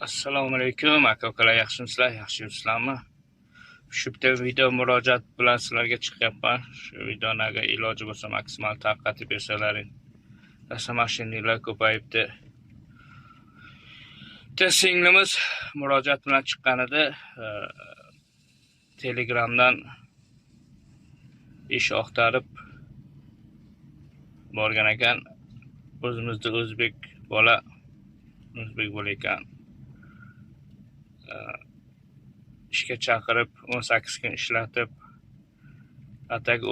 Assalomu alaykum aka-ukalar, yaxshimisizlar? Yaxshi yuribsizlarmi? Shu bitta video murojaat bilan sizlarga chiqyapman. Shu videoni agar iloji bo'lsa maksimal tarqatib bersalaring. Mashinalar ko'payibdi. Bitta singlimiz murojaat bilan chiqqanida Telegramdan ish oqtarib borgan ekan. O'zimizda o'zbek bo'lar ekan. ishga chaqirib 18 kun ishlatib, atagi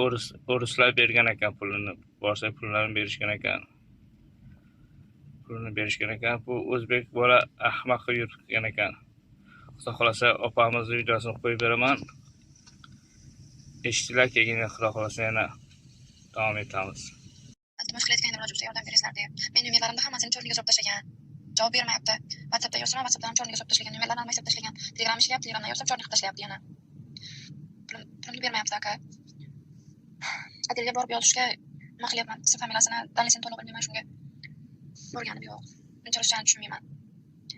o'rislar bergan ekan pulini. Borsa pullarni berishgan ekan. Bu o'zbek bola ahmoq yurgan ekan. Xudo xolasa opamizni videosini qo'yib beraman. Eshitdilar, keyin xudo xolasa yana davom etamiz. Iltimos qilayotgan murojaatga yordam beringlar deb. Men nomerlarimni hammasini chorliga solib tashlagan. Javob bermayapti. WhatsAppda yozsam, WhatsAppdan chorliga solib tashlagan. Nomerlarni almashtirib tashlagan. Telegram ishlayapti, Telegramdan yozsam chorliga tashlayapti yana. Pulimni bermayapti aka. Adelga borib yozishga nima qilyapman? Ism familiyasini, danlisini to'liq bilmayman shunga. Borganim yo'q. Unchalik tushunmayman.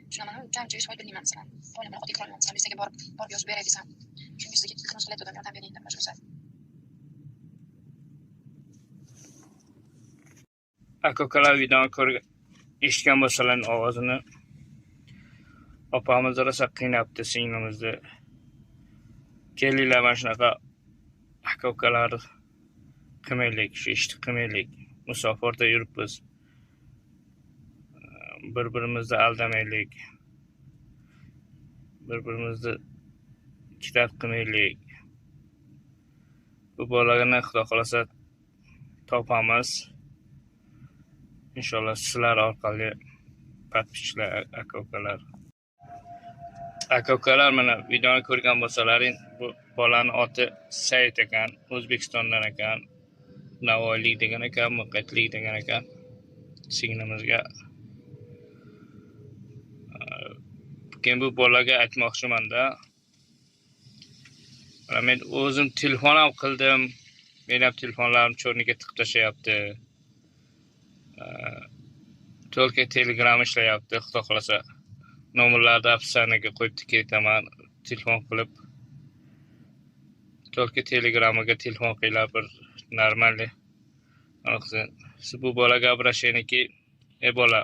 Tushunaman, unchalik so'y bilmayman masalan. Qo'limni qotib qolmayman. Masalan, bizga borib yozib beray desam. Shunga sizga iltimos qilayotgan yordam bering deb boshqasi. Aka-ukalar videoni ko'rgan, eshitgan bo'lsalar ovozini, opamiz rosa qiynabdi singlimizni. Kelinglar, mana shunaqa aka-ukalar qilmaylik, shu ishni qilmaylik. Musofirda yuribmiz. Bir-birimizni aldamaylik. Bir-birimizni kitob qilmaylik. Bu bolalarni xudo xolasa topamiz. Inshaalloh sizlar orqali podpischilar aka-ukalar. Aka-ukalar, mana videoni ko'rgan bo'lsalaring, bu bolaning oti Said ekan, O'zbekistondan ekan, Navoiylik degan ekan, Muqaytlik degan ekan. Singlimizga keyin bu bolaga aytmoqchiman-da. Mana men o'zim telefon ham qildim. Men ham telefonlarimni cho'rniga tiqib tashlayapti. Только Telegram ishlayapti. Xudo xolasa nomerlarni afsanaga qo'yib ketaman, telefon qilib. Только Telegramga telefon qilinglar, bir normalniy. Siz bu bolaga обращенияki, bola,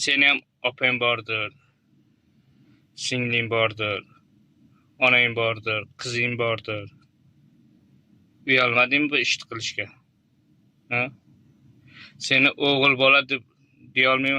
seni ham opang bordir, singling bordir, onang bordir, qizing bordir. Uyalmadingmi bu ishni qilishga? Seni o'g'il bola deb deya olmayman.